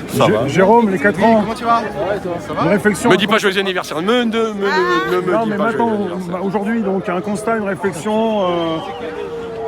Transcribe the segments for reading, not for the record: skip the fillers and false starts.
Ça va. Jérôme, les 4 ans. Comment tu vas? Ça va? Une réflexion. Me dis pas joyeux anniversaire. Non, me mais dis pas maintenant, joyeux anniversaire. aujourd'hui, donc un constat, une réflexion.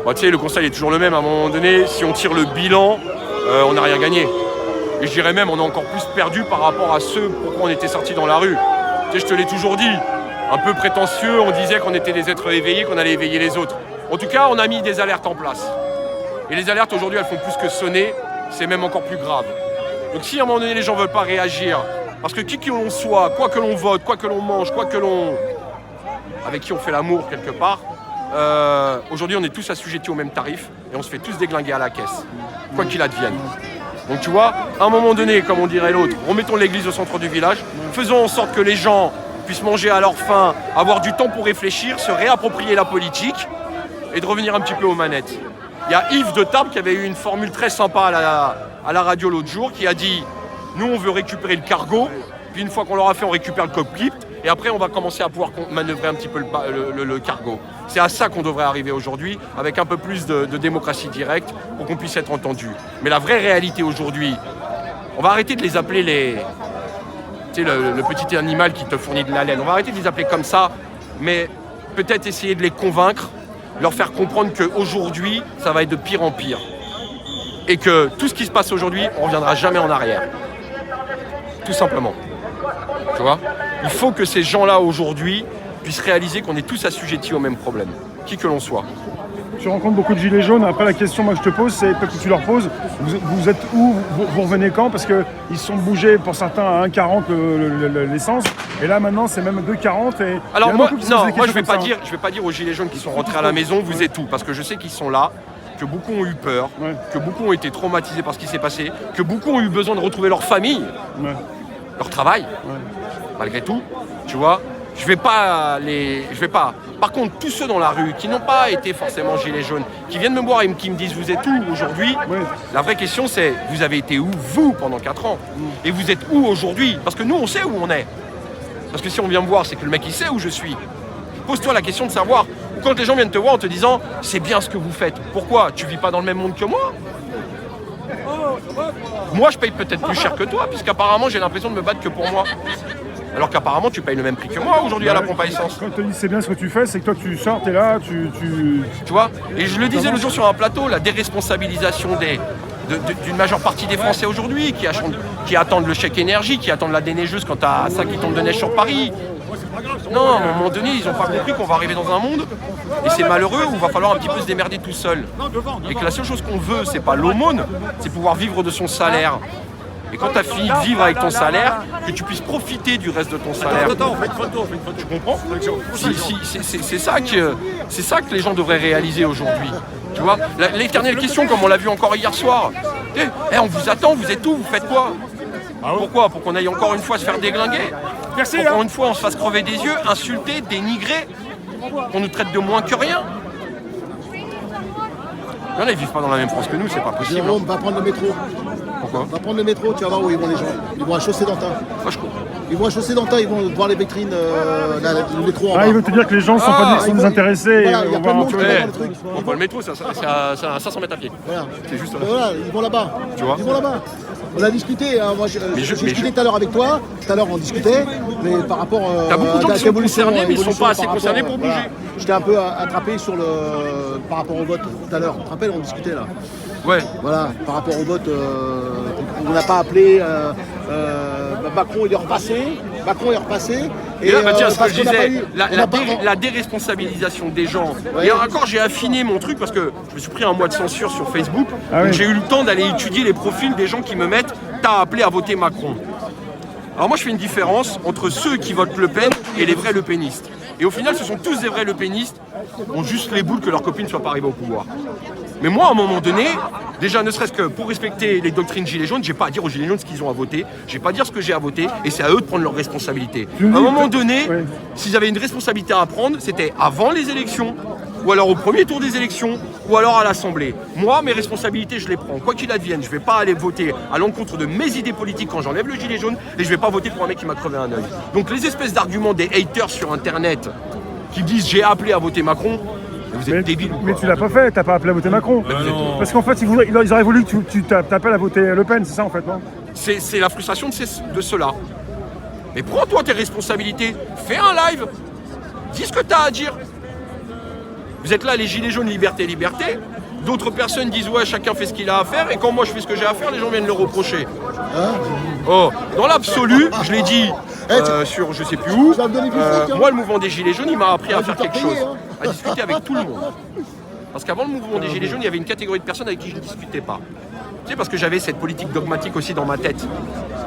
Bah, tu sais, le constat il est toujours le même. À un moment donné, si on tire le bilan, on n'a rien gagné. Et je dirais même, on a encore plus perdu par rapport à ceux pourquoi on était sortis dans la rue. Tu sais, je te l'ai toujours dit. Un peu prétentieux, on disait qu'on était des êtres éveillés, qu'on allait éveiller les autres. En tout cas, on a mis des alertes en place. Et les alertes aujourd'hui, elles font plus que sonner, c'est même encore plus grave. Donc si à un moment donné, les gens ne veulent pas réagir, parce que qui que l'on soit, quoi que l'on vote, quoi que l'on mange, quoi que l'on... avec qui on fait l'amour quelque part, aujourd'hui, on est tous assujettis au même tarif et on se fait tous déglinguer à la caisse, quoi qu'il advienne. Donc tu vois, à un moment donné, comme on dirait l'autre, remettons l'église au centre du village, faisons en sorte que les gens puissent manger à leur faim, avoir du temps pour réfléchir, se réapproprier la politique et de revenir un petit peu aux manettes. Il y a Yves de Tarbes qui avait eu une formule très sympa à la radio l'autre jour qui a dit « Nous, on veut récupérer le cargo, puis une fois qu'on l'aura fait, on récupère le cockpit et après, on va commencer à pouvoir manœuvrer un petit peu le cargo. » C'est à ça qu'on devrait arriver aujourd'hui, avec un peu plus de démocratie directe pour qu'on puisse être entendu. Mais la vraie réalité aujourd'hui, on va arrêter de les appeler tu sais, le petit animal qui te fournit de la laine. On va arrêter de les appeler comme ça, mais peut-être essayer de les convaincre, leur faire comprendre qu'aujourd'hui, ça va être de pire en pire. Et que tout ce qui se passe aujourd'hui, on ne reviendra jamais en arrière. Tout simplement. Tu vois ? Il faut que ces gens-là, aujourd'hui, puissent réaliser qu'on est tous assujettis au même problème, qui que l'on soit. Tu rencontres beaucoup de gilets jaunes. Après, la question moi, que je te pose, c'est peut-être que tu leur poses, vous êtes où, vous revenez quand? Parce qu'ils se sont bougés pour certains à 1,40 l'essence. Et là, maintenant, c'est même 2,40. Alors moi, je vais pas dire aux gilets jaunes qui sont rentrés à la maison, vous êtes où? Parce que je sais qu'ils sont là, que beaucoup ont eu peur, que beaucoup ont été traumatisés par ce qui s'est passé, que beaucoup ont eu besoin de retrouver leur famille, leur travail, malgré tout, tu vois. Je vais pas. Par contre, tous ceux dans la rue qui n'ont pas été forcément gilets jaunes, qui viennent me voir et qui me disent vous êtes où aujourd'hui, la vraie question c'est vous avez été où vous pendant 4 ans et vous êtes où aujourd'hui? Parce que nous on sait où on est. Parce que si on vient me voir, c'est que le mec il sait où je suis. Pose-toi la question de savoir. Quand les gens viennent te voir en te disant c'est bien ce que vous faites. Pourquoi? Tu vis pas dans le même monde que moi? Moi je paye peut-être plus cher que toi, puisqu'apparemment j'ai l'impression de me battre que pour moi. Alors qu'apparemment tu payes le même prix que moi aujourd'hui à la pompe à essence. Quand tu te dis c'est bien ce que tu fais, c'est que toi tu sors, t'es là, tu vois. Et je le disais le jour sur un plateau, la déresponsabilisation d'une majeure partie des Français aujourd'hui qui attendent le chèque énergie, qui attendent la déneigeuse quand t'as 5 qui tombent de neige sur Paris. Non, à un moment donné, ils n'ont pas compris qu'on va arriver dans un monde, et c'est malheureux, où il va falloir un petit peu se démerder tout seul. Et que la seule chose qu'on veut, c'est pas l'aumône, c'est pouvoir vivre de son salaire. Et quand tu as fini de vivre avec ton salaire, que tu puisses profiter du reste de ton salaire. Attends, fais une photo. Tu comprends? C'est ça que les gens devraient réaliser aujourd'hui. Tu vois, l'éternelle question, comme on l'a vu encore hier soir. On vous attend, vous êtes où? Vous faites quoi? Pourquoi? Pour qu'on aille encore une fois se faire déglinguer? Merci. Pour qu'encore une fois on se fasse crever des yeux, insulter, dénigrer, qu'on nous traite de moins que rien? Là, ils vivent pas dans la même France que nous, c'est pas possible. Jérôme, va prendre le métro. Pourquoi? Va prendre le métro, tu vas voir où ils vont les gens. Ils vont à Chaussée-d'Antin. Ils vont à Chaussée-d'Antin, ils vont voir les vitrines, le métro en bas. il veut te dire que les gens sont désintéressés. Voilà, il y a plein de monde qui va voir le truc. On voit le métro, c'est à 500 mètres à pied. Voilà. C'est juste là. Voilà, ils vont là-bas. Tu vois? Ils vont là-bas. On a discuté, hein. Moi j'ai discuté tout à l'heure avec toi, tout à l'heure on discutait, mais par rapport T'as beaucoup de gens qui sont concernés, mais ils sont pas assez concernés pour bouger. Voilà. J'étais un peu attrapé par rapport au vote tout à l'heure. Tu te rappelles, on discutait là. Ouais. Voilà, par rapport au vote, on n'a pas appelé. Macron il est repassé. Et là, tiens, ce que je disais, la déresponsabilisation des gens. Ouais. Et encore, j'ai affiné mon truc parce que je me suis pris un mois de censure sur Facebook. Donc j'ai eu le temps d'aller étudier les profils des gens qui me mettent « t'as appelé à voter Macron ». Alors moi, je fais une différence entre ceux qui votent Le Pen et les vrais Le Penistes. Et au final, ce sont tous des vrais Le Penistes, ont juste les boules que leur copine ne soit pas arrivée au pouvoir. Mais moi, à un moment donné, déjà, ne serait-ce que pour respecter les doctrines Gilets jaunes, j'ai pas à dire aux Gilets jaunes ce qu'ils ont à voter, j'ai pas à dire ce que j'ai à voter, et c'est à eux de prendre leurs responsabilités. À un moment donné, s'ils avaient une responsabilité à prendre, c'était avant les élections, ou alors au premier tour des élections, ou alors à l'Assemblée. Moi, mes responsabilités, je les prends. Quoi qu'il advienne, je vais pas aller voter à l'encontre de mes idées politiques quand j'enlève le gilet jaune, et je vais pas voter pour un mec qui m'a crevé un œil. Donc les espèces d'arguments des haters sur Internet qui disent j'ai appelé à voter Macron, vous êtes débiles. Mais tu l'as pas fait, t'as pas appelé à voter Macron. Parce qu'en fait, ils auraient voulu que tu t'appelles à voter Le Pen, c'est ça en fait, non? C'est la frustration de ceux-là. Mais prends-toi tes responsabilités, fais un live, dis ce que tu as à dire. Vous êtes là, les gilets jaunes, liberté, liberté. D'autres personnes disent ouais, chacun fait ce qu'il a à faire. Et quand moi je fais ce que j'ai à faire, les gens viennent le reprocher. Oh, dans l'absolu, je l'ai dit sur je sais plus où. Moi, le mouvement des gilets jaunes, il m'a appris à faire quelque chose, à discuter avec tout le monde. Parce qu'avant le mouvement des gilets jaunes, il y avait une catégorie de personnes avec qui je ne discutais pas. Tu sais, parce que j'avais cette politique dogmatique aussi dans ma tête.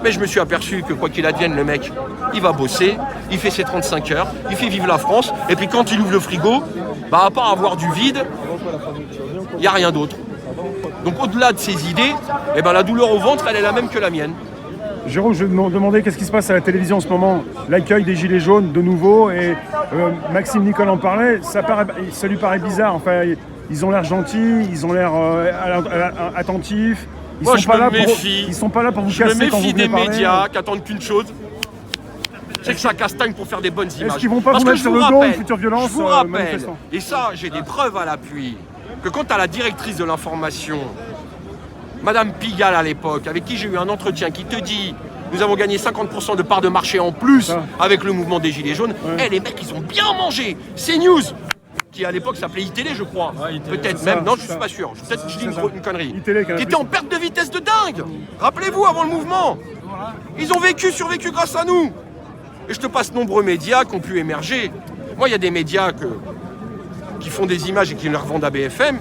Mais je me suis aperçu que quoi qu'il advienne, le mec, il va bosser, il fait ses 35 heures, il fait vivre la France, et puis quand il ouvre le frigo, bah à part avoir du vide, il n'y a rien d'autre. Donc au-delà de ces idées, eh ben, la douleur au ventre, elle est la même que la mienne. Jérôme, je vais me demander qu'est-ce qui se passe à la télévision en ce moment. L'accueil des Gilets jaunes de nouveau, et Maxime Nicole en parlait, ça lui paraît bizarre. Enfin, ils ont l'air gentils, ils ont l'air attentifs. Moi, je me méfie. Ils sont pas là pour vous Je casser me quand vous méfie venez des parler. médias qui attendent qu'une chose, c'est que ça castagne pour faire des bonnes images. Est-ce qu'ils vont pas Parce vous que mettre je sur vous le dos une rappelle, future violence je vous rappelle, manifestant? et ça, j'ai des preuves à l'appui, que quand à la directrice de l'information, Madame Pigalle à l'époque, avec qui j'ai eu un entretien, qui te dit nous avons gagné 50% de parts de marché en plus avec le mouvement des Gilets jaunes, les mecs, ils ont bien mangé. CNews, qui à l'époque s'appelait iTélé, je crois. Peut-être même, non, je suis pas sûr. Peut-être que je dis une connerie. Qui était en perte de vitesse de dingue. Rappelez-vous, avant le mouvement. Ils ont survécu grâce à nous. Et je te passe nombreux médias qui ont pu émerger. Moi, il y a des médias qui font des images et qui les revendent à BFM,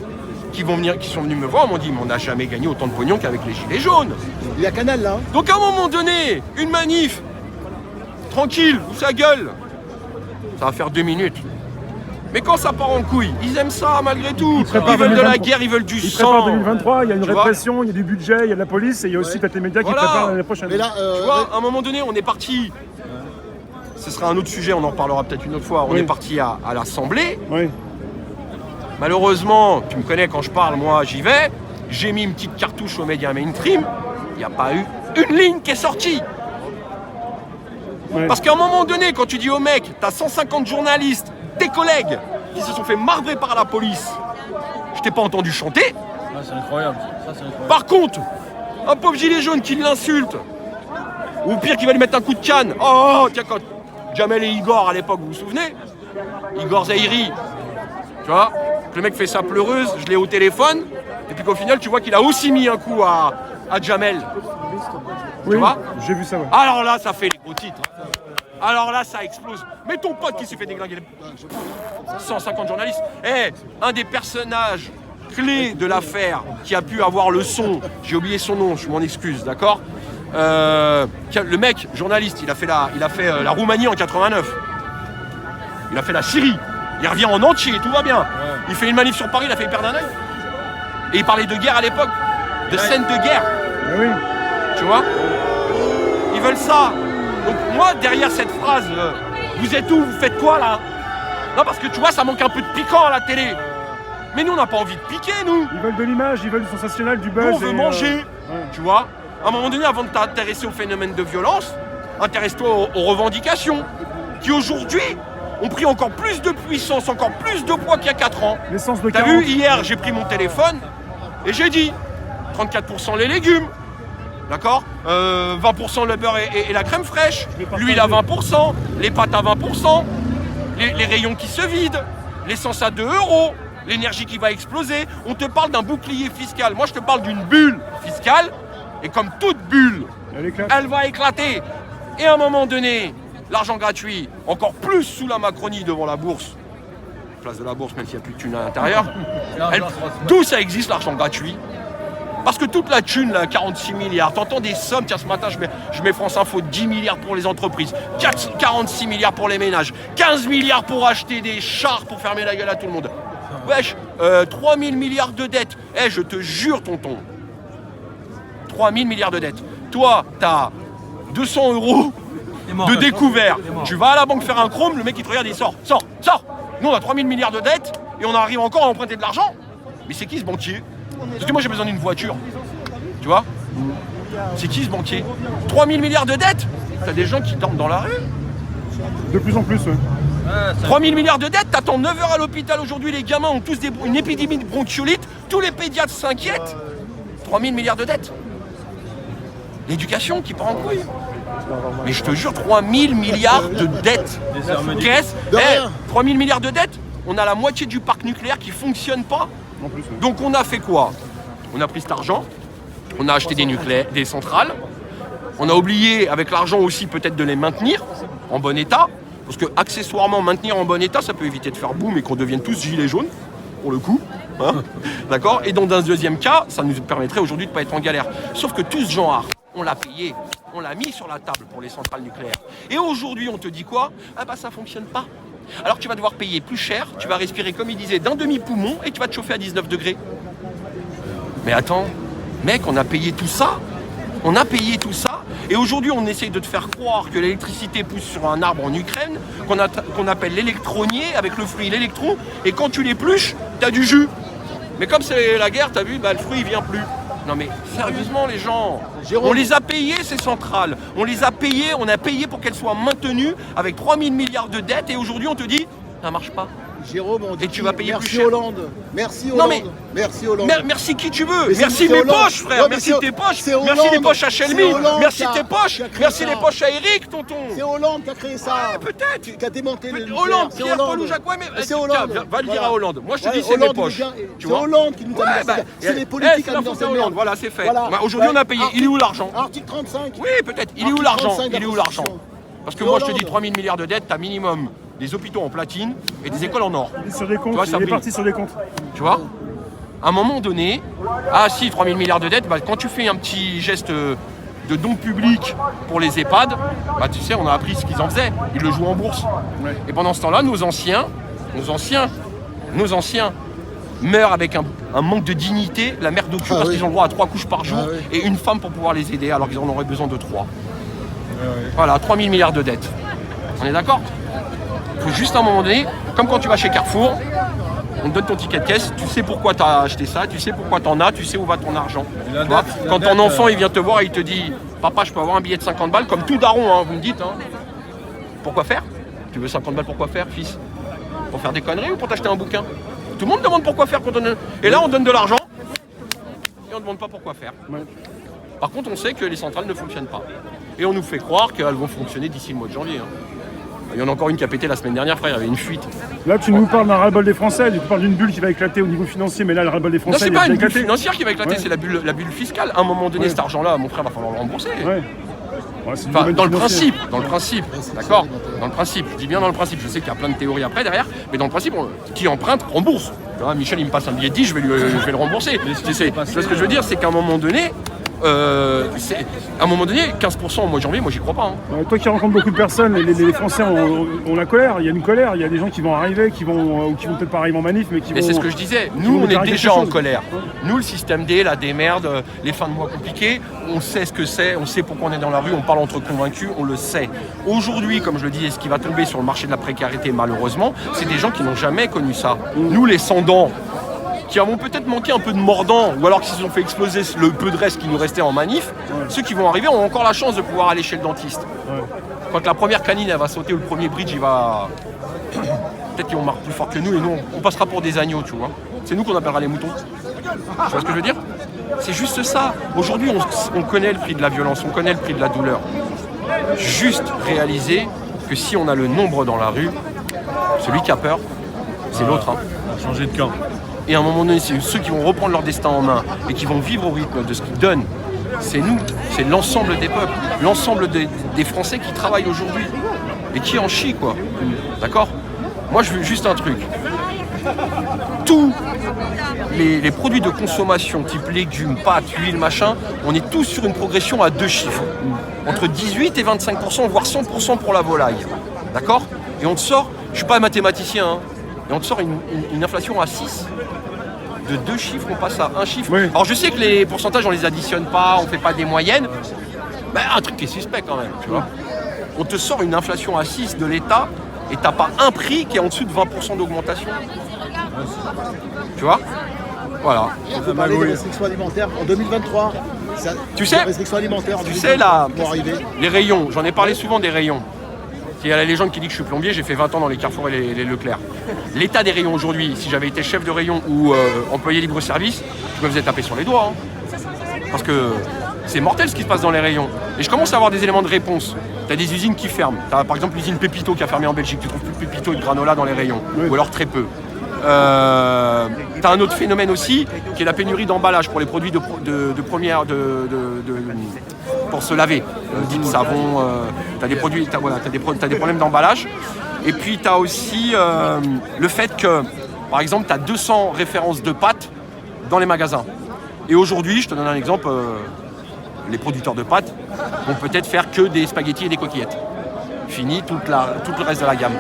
qui sont venus me voir, m'ont dit, mais on n'a jamais gagné autant de pognon qu'avec les Gilets jaunes. Il y a Canal là. Donc à un moment donné, une manif, tranquille, où ça gueule, ça va faire 2 minutes. Mais quand ça part en couille, ils aiment ça malgré tout. Ils veulent de la guerre, ils veulent du sang. Ils préparent 2023, il y a une répression, il y a du budget, il y a de la police, et il y a aussi peut-être les médias qui préparent l'année prochaine. Mais là, tu vois, à un moment donné, on est parti. Ce sera un autre sujet, on en reparlera peut-être une autre fois. On est parti à l'Assemblée. Oui. Malheureusement, tu me connais quand je parle, moi j'y vais. J'ai mis une petite cartouche aux médias mainstream. Il n'y a pas eu une ligne qui est sortie. Parce qu'à un moment donné, quand tu dis au mec, t'as 150 journalistes, tes collègues, qui se sont fait marbrer par la police, je t'ai pas entendu chanter. C'est incroyable. Ça, c'est incroyable. Par contre, un pauvre gilet jaune qui l'insulte, ou pire qui va lui mettre un coup de canne. Oh, tiens, quand Jamel et Igor à l'époque, vous vous souvenez? Igor Zahiri, tu vois, le mec fait sa pleureuse, je l'ai au téléphone, et puis qu'au final, tu vois qu'il a aussi mis un coup à Jamel. Oui, vois, j'ai vu ça. Ouais. Alors là, ça fait les gros titres. Alors là, ça explose. Mais ton pote qui s'est fait déglinguer 150 journalistes. Un des personnages clés de l'affaire qui a pu avoir le son, j'ai oublié son nom, je m'en excuse, d'accord, le mec, journaliste, il a fait la Roumanie en 89. Il a fait la Syrie. Il revient en entier, tout va bien. Il fait une manif sur Paris, il a fait perdre un œil. Et il parlait de guerre à l'époque, de scène de guerre. Oui. Tu vois? Ils veulent ça. Donc moi, derrière cette phrase, vous êtes où? Vous faites quoi là? Non, parce que tu vois, ça manque un peu de piquant à la télé. Mais nous, on n'a pas envie de piquer, nous. Ils veulent de l'image, ils veulent du sensationnel, du buzz. Nous, on veut manger. Tu vois? À un moment donné, avant de t'intéresser au phénomène de violence, intéresse-toi aux revendications, qui aujourd'hui ont pris encore plus de puissance, encore plus de poids qu'il y a 4 ans. L'essence de T'as 40. vu, hier, j'ai pris mon téléphone et j'ai dit 34% les légumes. D'accord, 20% le beurre et la crème fraîche, l'huile à 20%, les pâtes à 20%, les rayons qui se vident, l'essence à 2 €, l'énergie qui va exploser. On te parle d'un bouclier fiscal. Moi, je te parle d'une bulle fiscale. Et comme toute bulle, elle va éclater. Et à un moment donné, l'argent gratuit, encore plus sous la Macronie devant la bourse, place de la bourse, même s'il n'y a plus de thunes à l'intérieur, d'où ça existe l'argent gratuit? Parce que toute la thune, là, 46 milliards, t'entends des sommes, tiens ce matin je mets France Info, 10 milliards pour les entreprises, 46 milliards pour les ménages, 15 milliards pour acheter des chars pour fermer la gueule à tout le monde. Wesh, 3 000 milliards de dettes. Je te jure, tonton, 3 000 milliards de dettes. Toi, t'as 200 € de découvert. Tu vas à la banque faire un chrome, le mec il te regarde, il sort. Nous on a 3 000 milliards de dettes et on arrive encore à emprunter de l'argent. Mais c'est qui ce banquier? Parce que moi j'ai besoin d'une voiture. Tu vois? C'est qui ce banquier? 3 000 milliards de dettes? T'as des gens qui dorment dans la rue. De plus en plus, ouais. 3 000 milliards de dettes, t'attends 9 heures à l'hôpital aujourd'hui, les gamins ont tous une épidémie de bronchiolite, tous les pédiatres s'inquiètent. 3 000 milliards de dettes. L'éducation qui part en couille. Mais je te jure, 3 000 milliards de dettes. Qu'est-ce 3 000 milliards de dettes, on a la moitié du parc nucléaire qui ne fonctionne pas. Donc on a fait quoi? On a pris cet argent, on a acheté des centrales, on a oublié avec l'argent aussi peut-être de les maintenir en bon état, parce que accessoirement maintenir en bon état, ça peut éviter de faire boum et qu'on devienne tous gilets jaunes, pour le coup. Hein, d'accord. Et dans un deuxième cas, ça nous permettrait aujourd'hui de ne pas être en galère. Sauf que tout ce genre, on l'a payé, on l'a mis sur la table pour les centrales nucléaires. Et aujourd'hui, on te dit quoi? Ah bah ça fonctionne pas. Alors tu vas devoir payer plus cher, tu vas respirer, comme il disait, d'un demi-poumon et tu vas te chauffer à 19 degrés. Mais attends, mec, on a payé tout ça. On a payé tout ça. Et aujourd'hui, on essaye de te faire croire que l'électricité pousse sur un arbre en Ukraine, qu'on appelle l'électronier, avec le fruit l'électron, et quand tu l'épluches, t'as du jus. Mais comme c'est la guerre, t'as vu, bah, le fruit il vient plus. Non mais sérieusement les gens, Jérôme. On les a payés ces centrales, on les a payées, on a payé pour qu'elles soient maintenues avec 3 000 milliards de dettes et aujourd'hui on te dit, ça marche pas. Jérôme, on dit Et tu vas payer merci plus cher. Hollande. Merci Hollande. Non, mais- merci Hollande. Merci qui tu veux, Mais merci c'est mes Hollande. poches frère, Ouais, mais merci c'est- tes poches, c'est Hollande. merci les poches à Shelby, C'est Hollande merci qui a- tes poches, qui a créé merci ça. les poches à Eric tonton. C'est Hollande qui a créé ça. Ouais, peut-être. Qui a démonté le nucléaire. Hollande, C'est Pierre, Hollande. Paul ou Jacques, ouais, mais C'est tiens, Hollande. va le dire Voilà. à Hollande. Moi je te Ouais, dis c'est mes Hollande, poches. il nous vient- Tu C'est vois Hollande qui nous a Ouais, mis bah, c'est les c'est politiques la qui nous faute ont de Hollande, voilà c'est fait. Bah, aujourd'hui on a payé, il est où l'argent? Article 35. Oui peut-être, il est où Article l'argent? 35 de la Il est où l'argent? Constitution. Parce que C'est moi je te Hollande. dis 3 000 milliards de dettes, t'as minimum des hôpitaux en platine et des écoles en or. Il est sur des comptes, Tu vois, ça il est brille. parti sur des comptes. Tu vois? À un moment donné, ah si, 3 000 milliards de dettes, bah, quand tu fais un petit geste de don public pour les EHPAD, bah, tu sais, on a appris ce qu'ils en faisaient. Ils le jouent en bourse. Ouais. Et pendant ce temps-là, nos anciens meurent avec un manque de dignité, la mère d'occu, parce oui. qu'ils ont le droit à 3 couches par jour Ah oui. et une femme pour pouvoir les aider, alors qu'ils en auraient besoin de 3. Voilà, 3 000 milliards de dettes. On est d'accord? Il faut juste à un moment donné, comme quand tu vas chez Carrefour, on te donne ton ticket de caisse, tu sais pourquoi tu as acheté ça, tu sais pourquoi tu en as, tu sais où va ton argent. La Tu vois, dette, la quand ton dette, enfant il vient te voir et il te dit papa je peux avoir un billet de 50 balles, comme tout daron, hein, vous me dites, hein. Pourquoi faire? Tu veux 50 balles, pourquoi faire, fils? Pour faire des conneries ou pour t'acheter un bouquin? Tout le monde demande pourquoi faire quand on donne. Et là on donne de l'argent et on ne demande pas pourquoi faire. Ouais. Par contre on sait que les centrales ne fonctionnent pas. Et on nous fait croire qu'elles vont fonctionner d'ici le mois de janvier. Hein. Il y en a encore une qui a pété la semaine dernière, frère, il y avait une fuite. Là, tu nous parles d'un ras-le-bol des Français, tu parles d'une bulle qui va éclater au niveau financier, mais là, le ras-le-bol des Non, Français, c'est il va pas une bulle éclater. financière qui va éclater, Ouais. c'est la bulle fiscale. À un moment donné, Ouais. cet argent-là, mon frère, va falloir le rembourser. Ouais. Ouais, c'est du Enfin, domaine dans le financier. principe, d'accord? Dans le principe, je dis bien dans le principe, je sais qu'il y a plein de théories après derrière, mais dans le principe, qui emprunte, rembourse. Tu vois, Michel, il me passe un billet de 10, je vais le rembourser. Tu sais, ce que je veux dire, c'est qu'à un moment donné, 15% au mois de janvier, moi j'y crois pas. Hein. Toi qui rencontres beaucoup de personnes, les Français ont la colère, il y a une colère, il y a des gens qui vont arriver, qui vont peut-être pas arriver en manif, mais qui Mais vont... c'est ce que je disais, qui nous vont on est déclarer déjà quelque en chose. colère. Nous le système D, la démerde, les fins de mois compliquées, on sait ce que c'est, on sait pourquoi on est dans la rue, on parle entre convaincus, on le sait. Aujourd'hui, comme je le dis, ce qui va tomber sur le marché de la précarité malheureusement, c'est des gens qui n'ont jamais connu ça. Nous les sans-dents, qui avons peut-être manqué un peu de mordant, ou alors qui se sont fait exploser le peu de reste qui nous restait en manif, ceux qui vont arriver ont encore la chance de pouvoir aller chez le dentiste. Ouais. Quand la première canine elle va sauter ou le premier bridge il va... Peut-être qu'ils vont marquer plus fort que nous et nous on passera pour des agneaux, tu vois. C'est nous qu'on appellera les moutons. Tu vois ce que je veux dire? C'est juste ça. Aujourd'hui on connaît le prix de la violence, on connaît le prix de la douleur. Juste réaliser que si on a le nombre dans la rue, celui qui a peur, c'est l'autre. Hein. Changer de camp. Et à un moment donné, c'est ceux qui vont reprendre leur destin en main et qui vont vivre au rythme de ce qu'ils donnent. C'est nous, c'est l'ensemble des peuples, l'ensemble des Français qui travaillent aujourd'hui et qui en chient, quoi. D'accord? Moi, je veux juste un truc. Tous les produits de consommation, type légumes, pâtes, huile, machin, on est tous sur une progression à 2 chiffres. Entre 18 et 25%, voire 100% pour la volaille. D'accord? Et on te sort, je suis pas un mathématicien, hein, et on te sort une inflation à 6. De 2 chiffres, on passe à 1 chiffre. Oui. Alors je sais que les pourcentages, on les additionne pas, on fait pas des moyennes. Mais un truc qui est suspect quand même, tu vois. On te sort une inflation à 6 de l'État et t'as pas un prix qui est en dessous de 20% d'augmentation. Tu vois? Voilà. On peut parler des restrictions alimentaires en 2023. Tu sais- les restrictions alimentaires en Tu 2023 sais là, vont arriver. les rayons, j'en ai parlé souvent des rayons. Il y a la légende qui dit que je suis plombier, j'ai fait 20 ans dans les Carrefour et les Leclerc. L'état des rayons aujourd'hui, si j'avais été chef de rayon ou employé libre-service, je me faisais taper sur les doigts. Hein. Parce que c'est mortel ce qui se passe dans les rayons. Et je commence à avoir des éléments de réponse. Tu as des usines qui ferment. Tu as par exemple l'usine Pépito qui a fermé en Belgique. Tu trouves plus de Pépito et de granola dans les rayons. Oui. Ou alors très peu. Tu as un autre phénomène aussi qui est la pénurie d'emballage pour les produits de première pour se laver, type savon, tu as des produits, t'as des problèmes d'emballage. Et puis tu as aussi le fait que, par exemple, tu as 200 références de pâtes dans les magasins. Et aujourd'hui, je te donne un exemple, les producteurs de pâtes vont peut-être faire que des spaghettis et des coquillettes. Fini tout le reste de la gamme.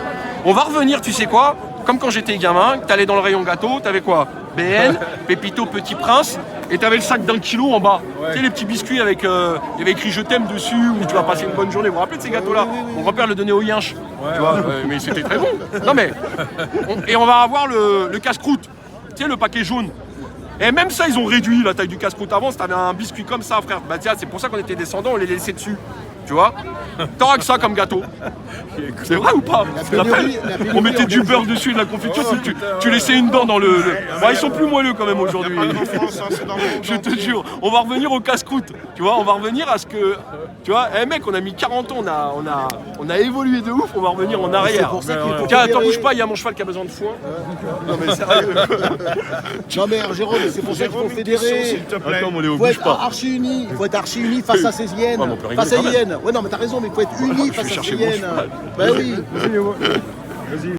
On va revenir, tu sais quoi, comme quand j'étais gamin, tu allais dans le rayon gâteau, tu avais quoi? BN, Pépito, Petit Prince, et tu avais le sac d'1 kilo en bas. Ouais. Tu sais, les petits biscuits avec il y avait écrit je t'aime dessus, ou tu vas passer une bonne journée. Vous vous rappelez de ces gâteaux-là? Mon grand-père le donnait au yinche. Ouais, tu vois, mais c'était très bon. Non mais, et on va avoir le casse-croûte, tu sais, le paquet jaune. Et même ça, ils ont réduit la taille du casse-croûte. Avant, si t'avais un biscuit comme ça, frère, bah tiens, c'est pour ça qu'on était descendants, on les laissait dessus. Tu vois, t'auras que ça comme gâteau. C'est vrai ou pas? On mettait du beurre dessus et de la confiture, tu laissais une dent dans le... Bah, ils sont plus moelleux quand même aujourd'hui. Je te jure. On va revenir au casse-croûte. Tu vois, on va revenir à ce que... Tu vois, mec, on a mis 40 ans, on a évolué de ouf, on va revenir en arrière. Tiens, attends, bouge pas, il y a mon cheval qui a besoin de foin. Non mais sérieux. Non mais Jérôme, c'est pour ça qu'il faut fédérer. Attends, mon Léo, Il faut bouge être pas. archi uni. Il faut être archi uni face à ces hyènes. Face à hyènes. Ouais, non, mais t'as raison, mais il faut être uni face à ces hyènes. Bah oui. Vas-y.